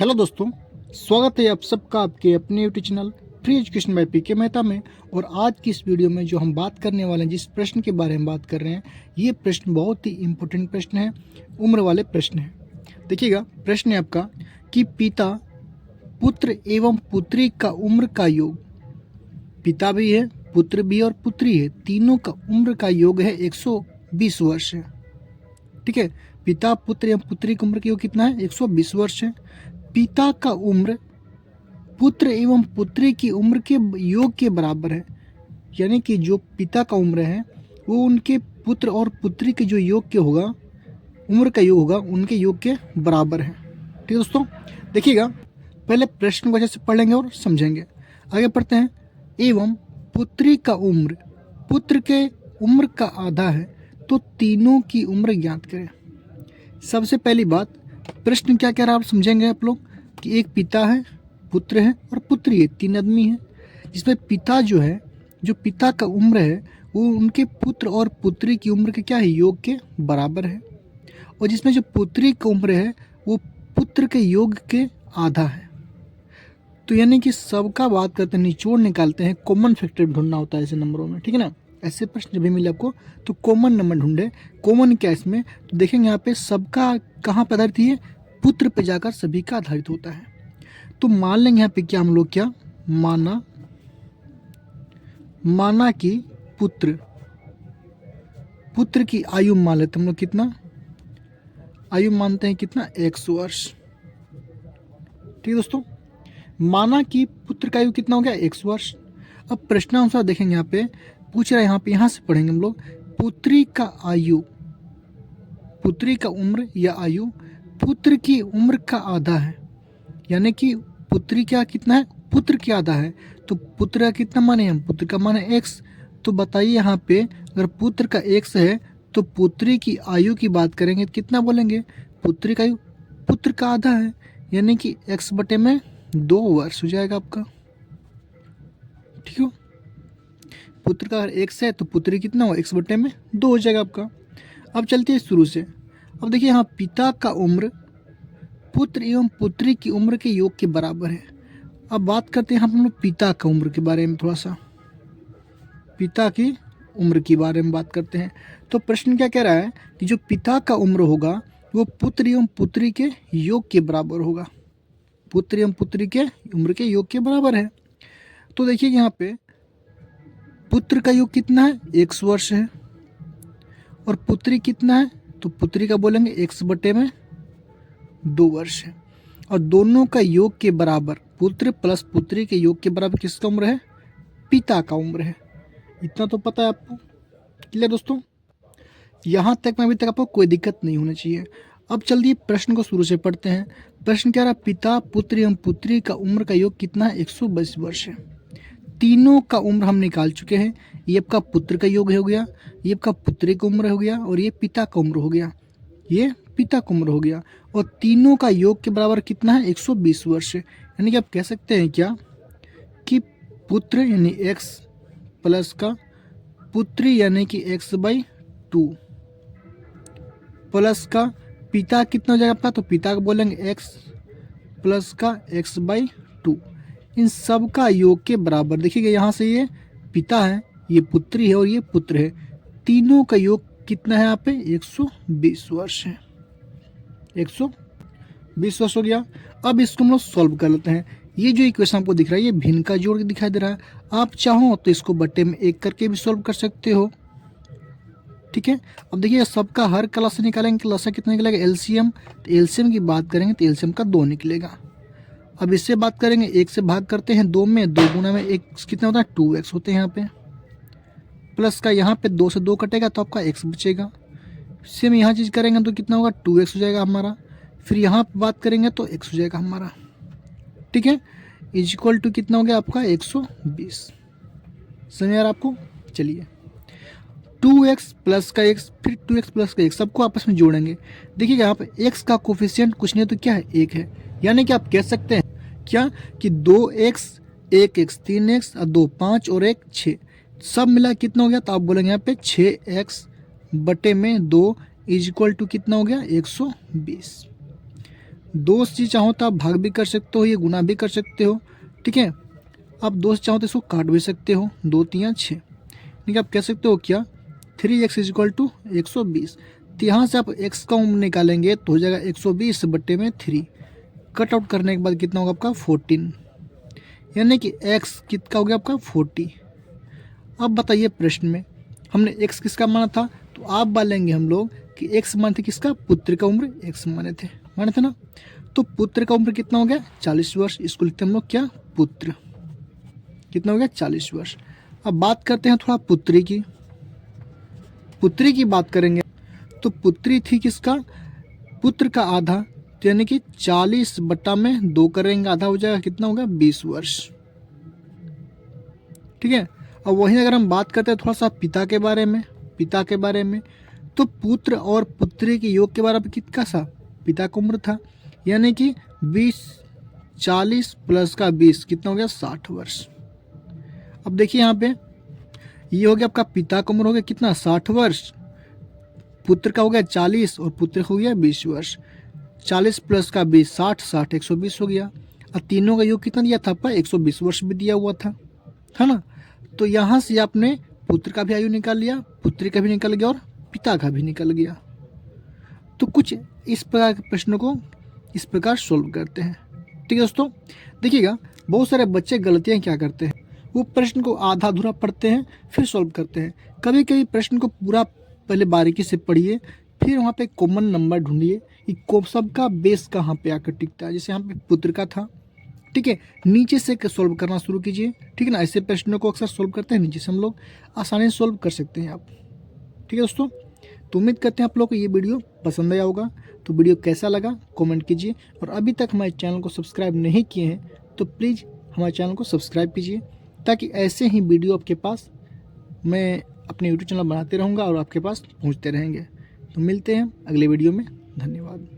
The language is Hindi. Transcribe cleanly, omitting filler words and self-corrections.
हेलो दोस्तों, स्वागत है आप सबका आपके अपने YouTube channel free education by PK Mehta में। और आज की इस वीडियो में जो हम बात करने वाले हैं, जिस प्रश्न के बारे में बात कर रहे हैं, ये प्रश्न बहुत ही इम्पोर्टेंट प्रश्न है, उम्र वाले प्रश्न है। देखिएगा, प्रश्न है आपका कि पिता, पुत्र एवं पुत्री का उम्र का योग। पिता भी है, पुत्र भी और पुत्री है, तीनों का उम्र का योग है 120 वर्ष है। ठीक है, पिता, पुत्र एवं पुत्री की उम्र का योग कितना है? 120 वर्ष है। पिता का उम्र पुत्र एवं पुत्री की उम्र के योग के बराबर है, यानी कि जो पिता का उम्र है वो उनके पुत्र और पुत्री के जो योग के होगा, उम्र का योग होगा, उनके योग के बराबर है। ठीक है दोस्तों, देखिएगा, पहले प्रश्न को अच्छे से पढ़ लेंगे और समझेंगे। आगे पढ़ते हैं। एवं पुत्री का उम्र पुत्र के उम्र का आधा है, तो तीनों की उम्र ज्ञात करें। सबसे पहली बात, प्रश्न क्या कह रहा है आप समझेंगे आप लोग कि एक पिता है, पुत्र है और पुत्री है, तीन आदमी है, जिसमें पिता जो है, जो पिता का उम्र है वो उनके पुत्र और पुत्री की उम्र के क्या है? योग के बराबर है। और जिसमें जो पुत्री की उम्र है वो पुत्र के योग के आधा है। तो यानी कि सबका बात करते हैं, निचोड़ निकालते हैं, कॉमन फैक्टर ढूंढना होता है ऐसे नंबरों में। ठीक है ना, ऐसे प्रश्न जब भी मिले आपको तो कॉमन नंबर ढूंढे। कॉमन क्या इसमें? तो देखेंगे यहाँ पे सबका कहाँ पर आधारित है? पुत्र पे जाकर सभी का आधारित होता है। तो मान लेंगे यहाँ पे क्या हम लोग, क्या माना कि पुत्र की आयु मान लेते हम लोग, कितना आयु मानते हैं? कितना? 100 वर्ष। ठीक है दोस्तों, माना कि पुत्र का आयु कितना हो गया? 100 वर्ष। अब प्रश्नानुसार देखेंगे, यहाँ पे पूछ रहा है, यहाँ से पढ़ेंगे हम लोग। पुत्री का उम्र या आयु पुत्र की उम्र का आधा है, यानी कि पुत्री क्या कितना है? पुत्र की आधा है। तो पुत्र का कितना माने हम? पुत्र का माने x। तो बताइए यहाँ पे, अगर पुत्र का x है तो पुत्री की आयु की बात करेंगे तो कितना बोलेंगे? पुत्री का आयु पुत्र का आधा है, यानी कि x बटे में 2 वर्ष हो जाएगा आपका। ठीक है, पुत्र का अगर x है तो पुत्री कितना हो? x बटे में 2 हो जाएगा आपका। अब चलते हैं शुरू से। अब देखिए, यहाँ पिता का उम्र पुत्र एवं पुत्री की उम्र के योग के बराबर है। अब बात करते हैं हम लोग पिता का उम्र के बारे में, थोड़ा सा पिता की उम्र के बारे में बात करते हैं। तो प्रश्न क्या कह रहा है कि जो पिता का उम्र होगा वो पुत्र एवं पुत्री के योग के बराबर होगा। पुत्र एवं पुत्री के उम्र के योग के बराबर है। तो देखिए यहाँ पे पुत्र का योग कितना है? 100 वर्ष है। और पुत्री कितना है? तो पुत्री का बोलेंगे x बटे में 2 वर्ष है। और दोनों का योग के बराबर, पुत्र प्लस पुत्री के योग के बराबर किसका उम्र है? पिता का उम्र है। इतना तो पता है आपको। क्लियर दोस्तों, यहाँ तक में अभी तक आपको कोई दिक्कत नहीं होनी चाहिए। अब चलिए प्रश्न को शुरू से पढ़ते हैं। प्रश्न क्या रहा? पिता, पुत्र एवं पुत्री का उम्र का योग कितना है? 122 वर्ष है। तीनों का उम्र हम निकाल चुके हैं। ये आपका पुत्र का योग हो गया, ये आपका पुत्री का उम्र हो गया, और ये पिता का उम्र हो गया, ये पिता का उम्र हो गया। और तीनों का योग के बराबर कितना है? 120 वर्ष। यानी कि आप कह सकते हैं क्या कि पुत्र यानी x प्लस का पुत्री यानी कि x/2 प्लस का पिता कितना हो जाएगा आपका? तो पिता का बोलेंगे x प्लस का x/2, इन सब का योग के बराबर। देखिएगा, यहाँ से ये पिता है, ये पुत्री है और ये पुत्र है, तीनों का योग कितना है यहाँ पे? 120 वर्ष है। 120 वर्ष हो गया। अब इसको हम लोग सॉल्व कर लेते हैं। ये जो इक्वेशन आपको दिख रहा है ये भिन्न का जोड़ के दिखाई दे रहा है। आप चाहो तो इसको बटे में 1 करके भी सॉल्व कर सकते हो। ठीक है, अब देखिए सबका हर क्लास से निकालेंगे, क्लास से कितना निकलेगा? एलसीएम। तो एलसीएम की बात करेंगे तो एलसीएम का 2 निकलेगा। अब इससे बात करेंगे, 1 से भाग करते हैं 2 में, 2 गुना में 1 कितना होता है? 2x होते हैं यहाँ पे। प्लस का यहाँ पे 2 से 2 कटेगा तो आपका x बचेगा। सेम यहाँ चीज़ करेंगे तो कितना होगा? 2x हो जाएगा हमारा। फिर यहाँ बात करेंगे तो x हो जाएगा हमारा। ठीक है, इज इक्वल टू कितना हो गया आपका? 120। समझ आ रहा आपको? चलिए, 2x प्लस का x, फिर 2x प्लस का x, सबको आपस में जोड़ेंगे। देखिए यहाँ पे x का कोफिशिएंट कुछ नहीं तो क्या है? 1 है। यानी कि आप कह सकते हैं क्या कि 2x, 1x, 3x और 2 5 और 1 6, सब मिला कितना हो गया? तो आप बोलेंगे यहाँ पे 6x बटे में 2 इज इक्वल टू कितना हो गया? 120। 2 से चाहो तो आप भाग भी कर सकते हो, ये गुना भी कर सकते हो, ठीक है। आप 2 से चाहो तो इसको काट भी सकते हो, 2 3 6, ठीक है। आप कह सकते हो क्या 3x इक्वल टू 120। तो यहाँ से आप x का उम्र निकालेंगे तो हो जाएगा 120 बट्टे में 3, कट आउट करने के बाद कितना होगा आपका 14, यानी कि x कितना हो गया आपका 40। अब बताइए प्रश्न में हमने x किसका माना था, तो आप बोलेंगे हम लोग कि x माने थे किसका, पुत्र का उम्र x माने थे ना। तो पुत्र का उम्र कितना हो गया 40 वर्ष, इसको लिखते हैं हम लोग क्या, पुत्र। कितना हो गया 40 वर्ष। अब बात करते हैं थोड़ा पुत्री की। पुत्री की बात करेंगे तो पुत्री थी किसका, पुत्र का आधा, तो यानी कि 40 बट्टा में 2 करेंगे, आधा हो जाएगा, कितना होगा 20 वर्ष, ठीक है। अब वहीं अगर हम बात करते हैं थोड़ा सा पिता के बारे में, तो पुत्र और पुत्री के योग के बारे में कितना सा पिता का उम्र था, यानी कि 40 प्लस का 20 कितना हो गया 60 वर्ष। अब देखिए यहाँ पे ये हो गया आपका पिता का उम्र हो गया कितना 60 वर्ष, पुत्र का हो गया 40 और पुत्र का हो गया 20 वर्ष। 40 प्लस का 20 60, 60 120 हो गया। और तीनों का योग कितना दिया था आपका 120 वर्ष भी दिया हुआ था, है ना। तो यहाँ से आपने पुत्र का भी आयु निकाल लिया, पुत्री का भी निकल गया और पिता का भी निकल गया। तो कुछ इस प्रकार के प्रश्नों को इस प्रकार सोल्व करते हैं, ठीक है दोस्तों। देखिएगा बहुत सारे बच्चे गलतियाँ क्या करते हैं, वो प्रश्न को आधा अधूरा पढ़ते हैं फिर सॉल्व करते हैं। कभी कभी प्रश्न को पूरा पहले बारीकी से पढ़िए, फिर वहाँ पे कॉमन नंबर ढूंढिए कि सबका बेस कहाँ पे आकर टिकता है। जैसे यहाँ पे पुत्र का था, ठीक है, नीचे से सॉल्व करना शुरू कीजिए, ठीक है ना। ऐसे प्रश्नों को अक्सर सॉल्व करते हैं नीचे से, हम लोग आसानी से सॉल्व कर सकते हैं आप, ठीक है दोस्तों। तो उम्मीद करते हैं आप लोग को ये वीडियो पसंद आया होगा। तो वीडियो कैसा लगा कमेंट कीजिए, और अभी तक हमारे चैनल को सब्सक्राइब नहीं किए हैं तो प्लीज़ हमारे चैनल को सब्सक्राइब कीजिए, ताकि ऐसे ही वीडियो आपके पास मैं अपने यूट्यूब चैनल बनाते रहूँगा और आपके पास पहुँचते रहेंगे। तो मिलते हैं अगले वीडियो में, धन्यवाद।